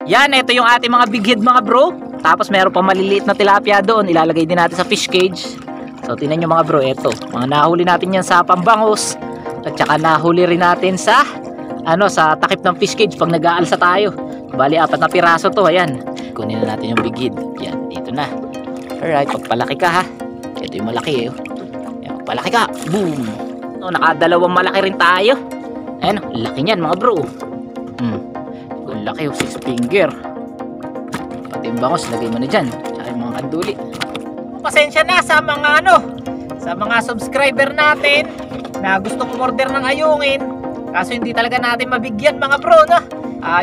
Yan, ito yung ating mga big head mga bro. Tapos meron pa maliliit na tilapia doon. Ilalagay din natin sa fish cage. So tingnan nyo mga bro, ito. Mga nahuli natin yan sa pambangos. At saka nahuli rin natin sa sa takip ng fish cage pag nag-aalsa tayo. Bali 4 na piraso to, ayan. Kunin na natin yung big head. Yan, dito na. Alright, pagpalaki ka ha. Ito yung malaki eh. Yan, pagpalaki ka. Boom. So, nakadalawang malaki rin tayo. Ayan, laki niyan mga bro. Ang laki yung 6 finger. Pati yung bangos, lagay mo na dyan. Tsaka yung mga kanduli. Pasensya na sa mga sa mga subscriber natin na gusto order ng ayungin. Kaso hindi talaga natin mabigyan mga bro, no?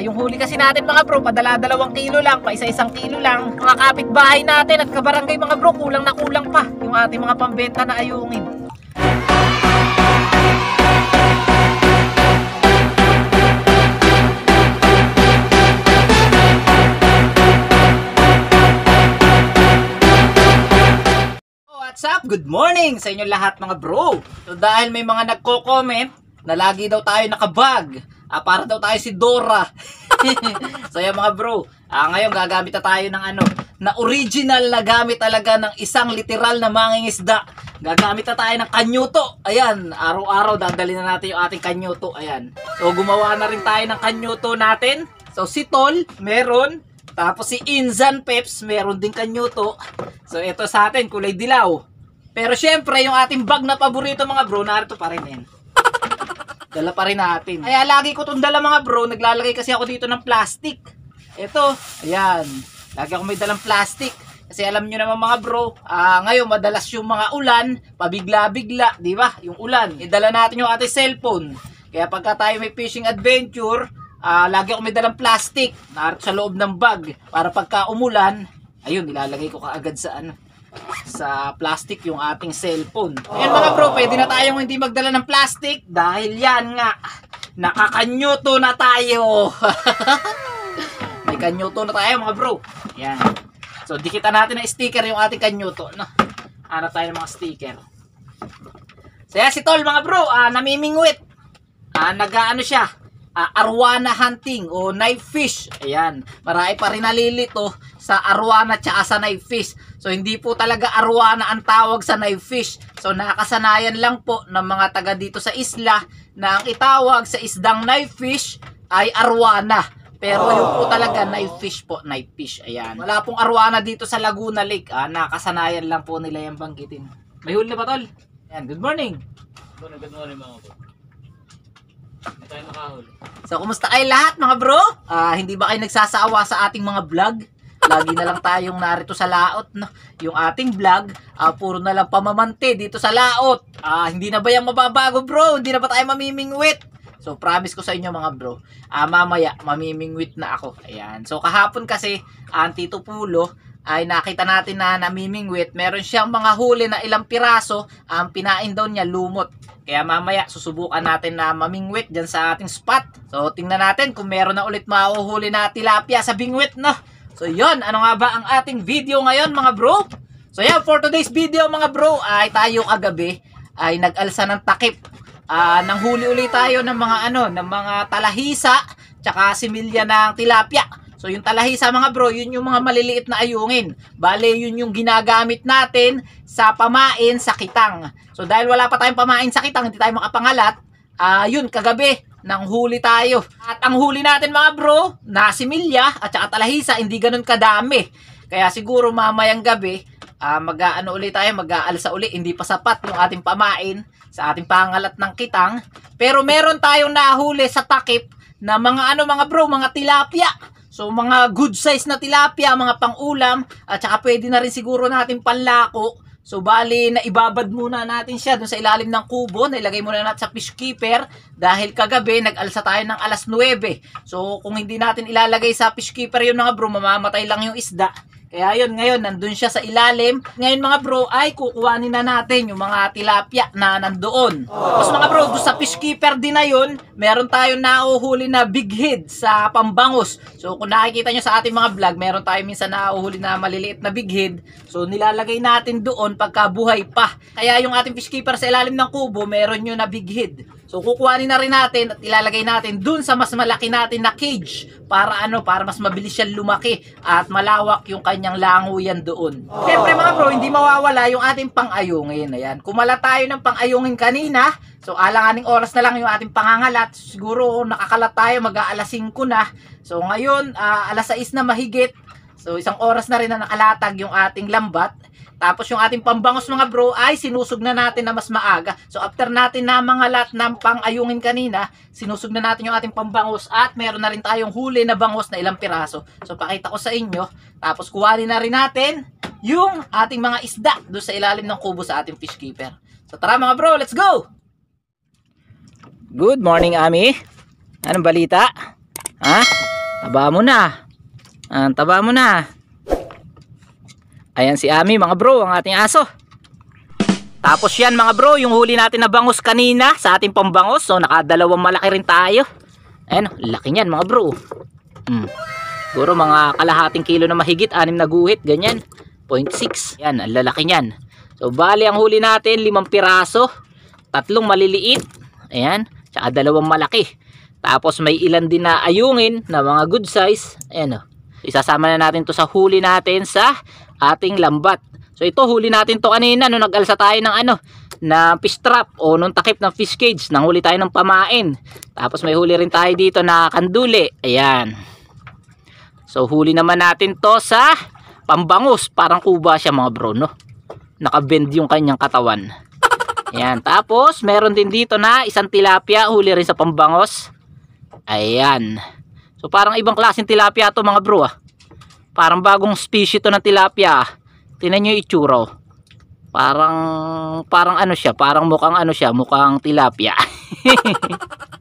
Yung huli kasi natin mga bro, padala 2 kilo lang, pa isa-1 kilo lang. Mga kapitbahay natin at kabarangay mga bro, kulang na kulang pa yung ating mga pambenta na ayungin. What's up? Good morning sa inyo lahat mga bro. So dahil may mga nagko-comment na lagi daw tayo nakabag, para daw tayo si Dora. So yan mga bro, ngayon gagamit na tayo ng na original na gamit talaga ng isang literal na mangingisda. Gagamit na tayo ng kanyuto. Ayan, araw-araw dadalhin na natin yung ating kanyuto. Ayan. So gumawa na rin tayo ng kanyuto natin. So si Tol, meron. Tapos si Inzan Peps, meron din kanyuto. So ito sa atin, kulay dilaw. Pero syempre, yung ating bag na paborito mga bro, narito pa rin yan. Dala pa rin natin. Kaya lagi ko itong dala mga bro, naglalagay kasi ako dito ng plastic. Ito, ayan. Lagi ako may dalang plastic. Kasi alam nyo naman mga bro, ngayon madalas yung mga ulan, pabigla-bigla, di ba? Yung ulan, idala natin yung ating cellphone. Kaya pagka tayo may fishing adventure, lagi ako may dalang plastic narito sa loob ng bag para pagka umulan, ayun, nilalagay ko kaagad sa plastic yung ating cellphone. Ayan mga bro, pwede na tayong hindi magdala ng plastic dahil yan nga, nakakanyuto na tayo. May kanyuto na tayo mga bro. Yan. So dikitan natin ng sticker yung ating kanyuto. Hanap tayo ng mga sticker. So yan si Tol mga bro, namimingwit. Nag-ano siya, arwana hunting o knife fish. Ayan, marami pa rin nalilito sa arwana tsaka sa knife fish. So hindi po talaga arwana ang tawag sa knife fish. So nakasanayan lang po ng mga taga dito sa isla na ang itawag sa isdang knife fish ay arwana. Pero yung po talaga knife fish po, knife fish. Ayan, wala pong arwana dito sa Laguna Lake. Nakasanayan lang po nila yung banggitin. May huli ba Tol? Ayan, good morning. Good morning mga bro. Tayo nakahuli. So, kumusta kayo lahat mga bro? Hindi ba kayo nagsasawa sa ating mga vlog? Lagi na lang tayong narito sa laot, no? Yung ating vlog, puro na lang pamamante dito sa laot. Hindi na ba yung mababago bro? Hindi na ba tayo mamimingwit? So, promise ko sa inyo mga bro, mamaya mamimingwit na ako. Ayan. So, kahapon kasi, Tito Pulo, ay nakita natin na namimingwit. Meron siyang mga huli na ilang piraso. Ang pinain daw niya lumot. Kaya mamaya susubukan natin na mamingwit dyan sa ating spot. So tingnan natin kung meron na ulit mahuhuli na tilapia sa bingwit, no? So yun, ano nga ba ang ating video ngayon mga bro? So yan, for today's video mga bro, ay tayo kagabi ay nag-alsa ng takip. Nang huli ulit tayo ng mga ng mga talahisa tsaka similya ng tilapia. So yung talahisa mga bro, yun yung mga maliliit na ayungin. Bale, yun yung ginagamit natin sa pamain sa kitang. So dahil wala pa tayong pamain sa kitang, hindi tayo makapangalat, yun, kagabi, nang huli tayo. At ang huli natin mga bro, na similya at saka talahisa, hindi ganun kadami. Kaya siguro mamayang gabi, ulit tayo, mag-aalsa ulit, hindi pa sapat yung ating pamain sa ating pangalat ng kitang. Pero meron tayong nahuli sa takip na mga mga bro, mga tilapia. So mga good size na tilapia, mga pang-ulam, at saka pwede na rin siguro natin panlako. So bali na ibabad muna natin siya dun sa ilalim ng kubo, nailagay muna natin sa fish keeper dahil kagabi nag-alsa tayo ng alas 9. So kung hindi natin ilalagay sa fish keeper yun mga bro, mamamatay lang yung isda. Kaya yun, ngayon nandun siya sa ilalim. Ngayon mga bro ay kukuhanin na natin yung mga tilapia na nandoon. Tapos mga bro, doon sa fish keeper din na yun, meron tayong nauhuli na big head sa pambangos. So kung nakikita nyo sa ating mga vlog, meron tayong minsan nauhuli na maliliit na big head. So nilalagay natin doon pagka buhay pa. Kaya yung ating fish keeper sa ilalim ng kubo, meron yun na big head. So kukuhanin na rin natin at ilalagay natin dun sa mas malaki natin na cage para para mas mabilis siya lumaki at malawak yung kanyang languyan doon. Siyempre mga bro, hindi mawawala yung ating pang-ayungin. Ayan, kumala tayo ng pang-ayungin kanina. So alanganing oras na lang yung ating pangangalat. Siguro nakakalat tayo mag-aalas 5 na. So ngayon, alas 6 na mahigit. So isang oras na rin na nakalatag yung ating lambat. Tapos yung ating pambangos mga bro ay sinusog na natin na mas maaga. So after natin na mga lat ng pang-ayungin kanina, sinusog na natin yung ating pambangos at meron na rin tayong huli na bangos na ilang piraso. So pakita ko sa inyo. Tapos kuhanin na rin natin yung ating mga isda doon sa ilalim ng kubo sa ating fish keeper. So tara mga bro, let's go! Good morning Ami. Anong balita? Ha? Taba mo na. Taba mo na. Ayan si Ami mga bro, ang ating aso. Tapos yan mga bro, yung huli natin na bangus kanina sa ating pambangos. So nakadalawang malaki rin tayo. Ayan, laki niyan mga bro. Siguro mga kalahating kilo na mahigit, 6 na guhit, ganyan. 0.6. Yan, ang lalaki niyan. So bali ang huli natin 5 piraso. 3 maliliit. Ayan, tsaka 2 malaki. Tapos may ilan din na ayungin na mga good size. Ayan o. Isasama na natin to sa huli natin sa ating lambat. So ito huli natin to kanina nung nag-alsa tayo ng na fish trap o nung takip ng fish cage. Nang huli tayo ng pamain. Tapos may huli rin tayo dito na kanduli. Ayan. So huli naman natin to sa pambangus. Parang kuba siya mga bro, no? Nakabend yung kanyang katawan. Ayan. Tapos meron din dito na isang tilapia. Huli rin sa pambangos. Ayan. So parang ibang klaseng tilapia to mga bro. Parang bagong species to ng tilapia. Tingnan nyo yung itsura. Parang siya, parang mukhang tilapia.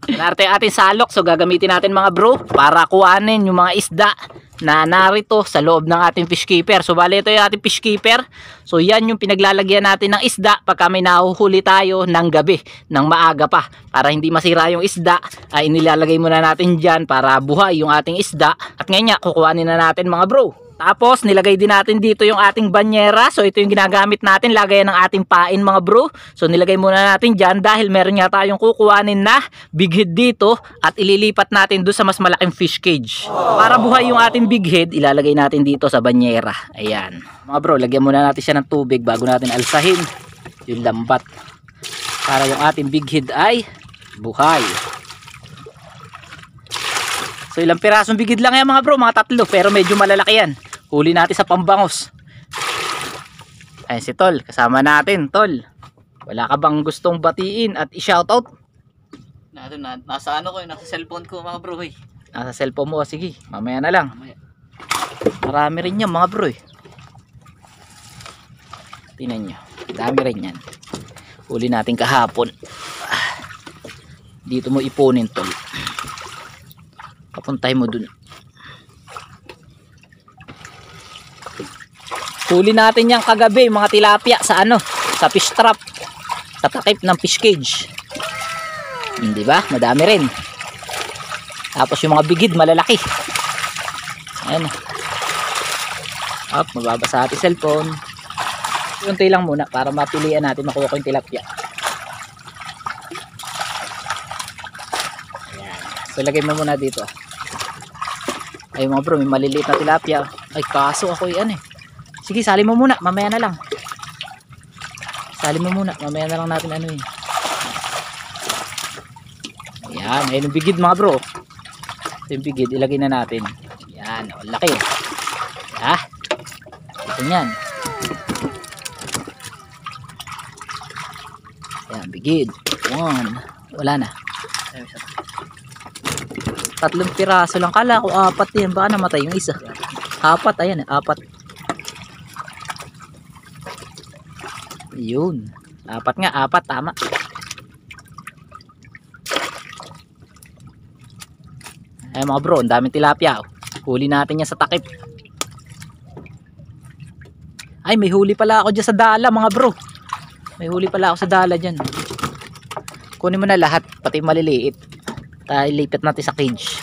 Narito yung ating salok, so gagamitin natin mga bro para kuhanin yung mga isda na narito sa loob ng ating fish keeper. So bali ito yung ating fish keeper. So yan yung pinaglalagyan natin ng isda pagka may nahuhuli tayo ng gabi, ng maaga pa. Para hindi masira yung isda, ay inilalagay muna natin dyan para buhay yung ating isda. At ngayon nga, kukuhanin na natin mga bro. Tapos nilagay din natin dito yung ating banyera. So ito yung ginagamit natin, lagayan ng ating pain mga bro. So nilagay muna natin dyan dahil meron nga tayong kukuhanin na big head dito at ililipat natin doon sa mas malaking fish cage. Para buhay yung ating big head, ilalagay natin dito sa banyera. Ayan. Mga bro, lagyan muna natin siya ng tubig bago natin alsahin yung lambat. Para yung ating big head ay buhay. So ilang pirasong big head lang yan mga bro, mga 3, pero medyo malalaki yan. Huli natin sa pambangos. Ayan si Tol, kasama natin. Tol, wala ka bang gustong batiin at i-shoutout? Nasa nasa cellphone ko mga bro. Nasa cellphone mo, sige, mamaya na lang. Marami rin yan mga bro. Tingnan nyo, dami rin yan. Huli natin kahapon. Dito mo ipunin Tol. Papuntay mo dun. Huli natin yung kagabi mga tilapia sa sa fish trap, sa takip ng fish cage. Hindi ba? Madami rin. Tapos yung mga bigid malalaki. Ayan. Up, mababasa ating cellphone. Unti lang muna para mapilian natin makuha ko yung tilapia. Ayan. So lagay mo muna dito. Ay mga bro, may maliliit na tilapia. Ay kaso ako Sige, sali mo muna, mamaya na lang. Sali mo muna, mamaya na lang natin Ayan, ayun yung bigid mga bro. Ito yung bigid, ilagay na natin. Ayan, laki. Ito yan. Ayan, bigid. 1. Wala na. 3 piraso lang. Kala ko 4 yan. Baka namatay yung isa. 4, ayan 4. Yun. 4 nga, 4 tama. Ay mga bro, ang daming tilapia. Huli natin yan sa takip. Ay, may huli pala ako dyan sa dala mga bro. May huli pala ako sa dala dyan. Kunin mo na lahat, pati maliliit. Tayo lipat natin sa cage.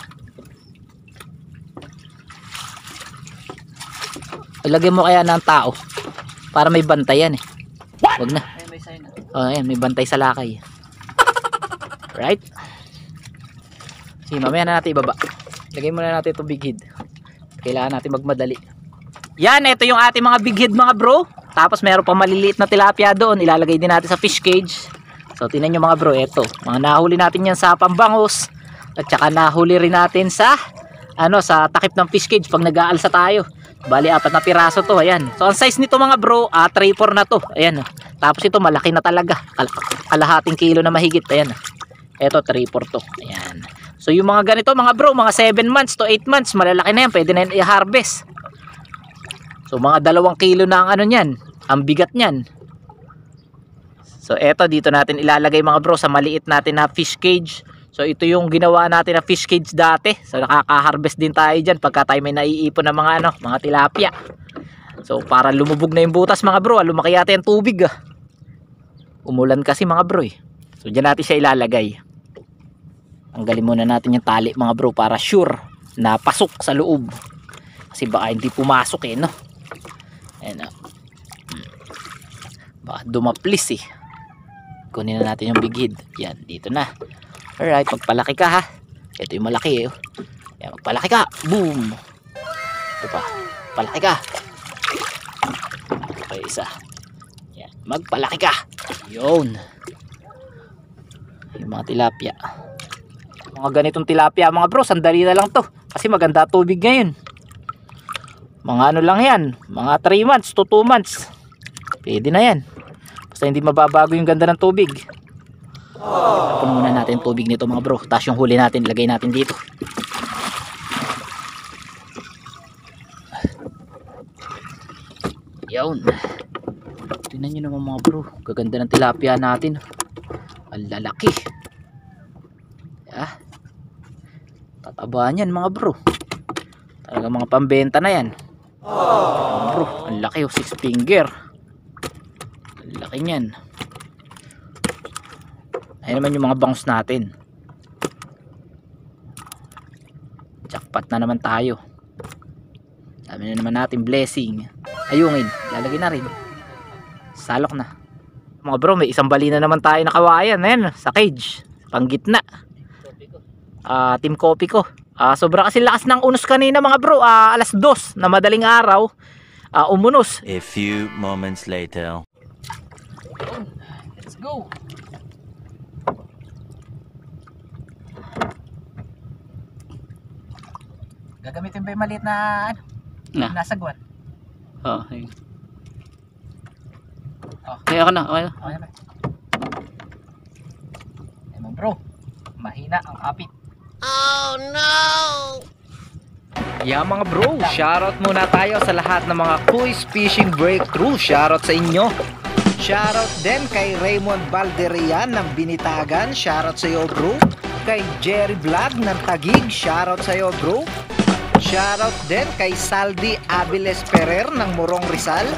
Ilagay mo kaya ng tao para may bantay yan Wag na. May sign na. Oh, ayan, may bantay sa lakay. Right? Sige, mamaya na natin ibaba. Lagay muna natin itong big head. Kailangan natin magmadali. Yan, ito yung ating mga big head mga bro. Tapos meron pa maliliit na tilapia doon. Ilalagay din natin sa fish cage. So tinan nyo mga bro, ito. Mga nahuli natin yan sa pambangos. At saka nahuli rin natin sa sa takip ng fish cage pag nag-aalsa tayo. Bali 4 na piraso to, ayan. So ang size nito mga bro, 3-4 na to. Ayan. Tapos ito malaki na talaga. Kalahating kilo na mahigit, ayan. Ito 3-4 to. Ayan. So yung mga ganito mga bro, mga 7 months to 8 months, malalaki na yan, pwede na yan i-harvest. So mga 2 kilo na ang niyan, ang bigat niyan. So eto dito natin ilalagay mga bro sa maliit natin na fish cage. So ito yung ginawa natin na fish cage dati. So nakaka-harvest din tayo diyan pagka tayo may naiipon na mga mga tilapia. So para lumubog na yung butas mga bro, lumaki yata yung tubig. Umulan kasi mga bro eh. So diyan natin siya ilalagay. Tanggalin muna natin yung tali mga bro para sure na pasok sa loob. Kasi baka hindi pumasok eh no. Ayan baka dumaplis eh. Kunin na natin yung big head. Yan, dito na. Alright, magpalaki ka ha. Ito yung malaki eh. Yan, magpalaki ka. Boom. Ito pa. Palaki ka. Okay, isa. Yan, magpalaki ka. Yun. Yung mga tilapia. Mga ganitong tilapia mga bro, sandali na lang to. Kasi maganda tubig ngayon. Mga lang yan. Mga 3 months to 2 months. Pwede na yan. Basta hindi mababago yung ganda ng tubig. Tapon muna natin tubig nito mga bro. Tapos yung huli natin, lagay natin dito. Yun. Tingnan nyo naman mga bro. Gaganda ng tilapia natin. Ang lalaki. Tatabaan yan mga bro. Talaga mga pambenta na yan. Bro, ang laki 6 finger. Ang laki nyan. Ayan naman yung mga bangus natin. Jackpot na naman tayo. Sabi na naman natin blessing. Ayungin, lalagay na rin. Salok na. Mga bro, may isang bali na naman tayo nakawayan. Ayan, sa cage. Panggitna. Team Coffee ko. Sobra kasi lakas ng unos kanina mga bro. 2:00 na madaling araw. Umunos. A few moments later. Let's go. Gagamitin ba yung maliit na nasagwan? Okay. Okay, ako na. Okay na. Okay na. Ayun bro, mahina ang kapit. Oh no! Yeah mga bro, shoutout muna tayo sa lahat ng mga Kuis Fishing Breakthrough. Shoutout sa inyo. Shoutout din kay Raymond Valderian ng Binitagan. Shoutout sa iyo bro. Kay Jerry Vlog ng Taguig. Shoutout sa iyo bro. Shoutout din kay Saldi Aviles Ferrer ng Morong Rizal.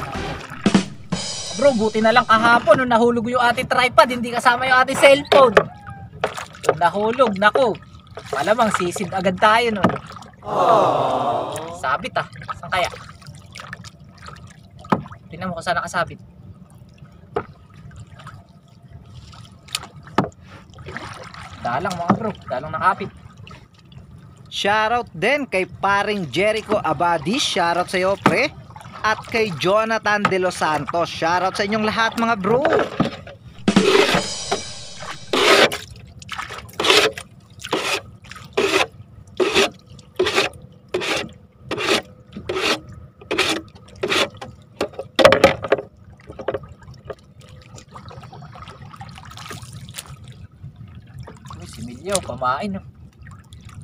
Bro, buti na lang kahapon nung nahulog yung ating tripod, hindi kasama yung ating cellphone. Nung nahulog, naku. Malamang sisid agad tayo nun. Sabit saan kaya? Tingnan mo kung saan nakasabit. Dalang mga bro, dalang nakapit. Shoutout din kay paring Jericho Abadi. Shoutout sa iyo pre. At kay Jonathan De Los Santos. Shoutout sa inyong lahat mga bro. Si Milyo, pamain.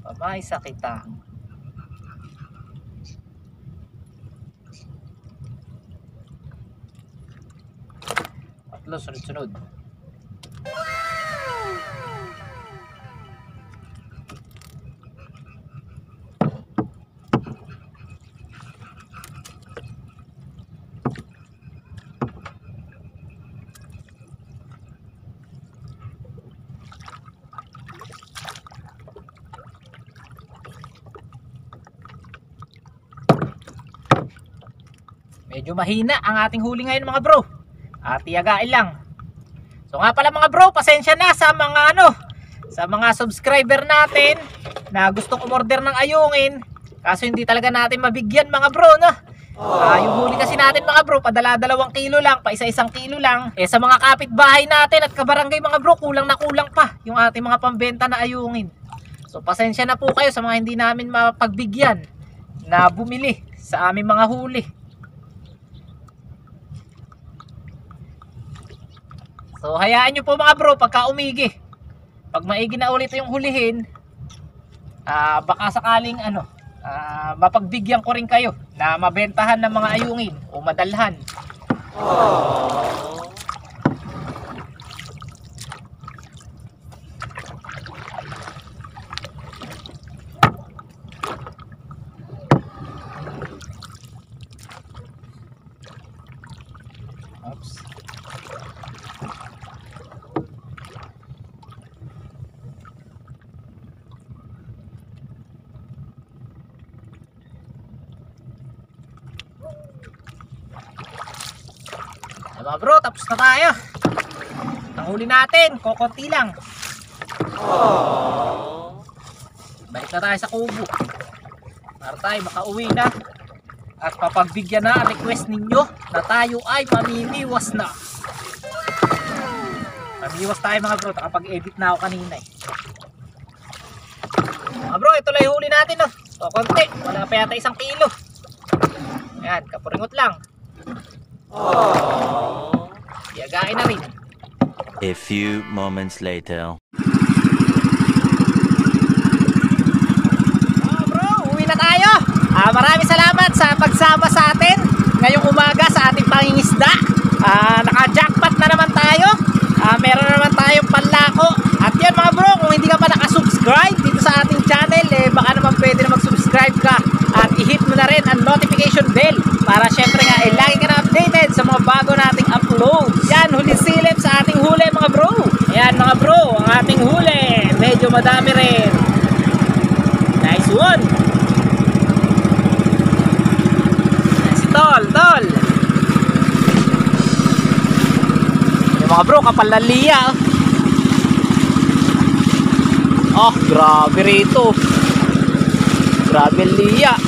Pamay sa kitang. Tatlo, sunod-sunod. Medyo mahina ang ating huli ngayon mga bro. Tiyagain lang. So nga pala mga bro, pasensya na sa mga sa mga subscriber natin na gustong umorder ng ayungin, kaso hindi talaga natin mabigyan mga bro, no? Yung huli kasi natin mga bro, padala 2 kilo lang, pa isa-1 kilo lang. Sa mga kapitbahay natin at kabarangay mga bro, kulang na kulang pa yung ating mga pambenta na ayungin. So pasensya na po kayo sa mga hindi namin mapagbigyan na bumili sa aming mga huli. So hayaan nyo po mga bro, pagka umigi, pag maigi na ulit yung hulihin, baka sakaling mapagbigyan ko rin kayo na mabentahan ng mga ayungin o madalhan. Oops. Mga bro, tapos na tayo. Ang huli natin, kokonti lang. Balik na tayo sa kubo para tayo makauwi na at papagbigyan na ang request ninyo na tayo ay mamimiwas na. Mamimiwas tayo mga bro, nakapag-edit na ako kanina Mga bro, ito lang yung huli natin kokonti, wala pa yata 1 kilo. Ayan, kapuringot lang. Yagain na rin. A few moments later. Bro, uwi na tayo. Maraming salamat sa pagsama sa atin ngayong umaga sa ating pangingisda. Naka-jackpot na naman tayo. Meron na naman tayong panlako. At yan mga bro, kung hindi ka pa nakasubscribe dito sa ating channel, baka naman pwede na mag-subscribe ka at i-hit mo na rin ang notification bell para syempre nga lagi ka na updated sa mga bago nating uploads. Yan, huli silip sa ating huli mga bro. Ayan mga bro, ang ating huli medyo madami rin. Nice one. Si Tol. Yung mga bro, kapal na liya. Grabe rito. Grabe liya.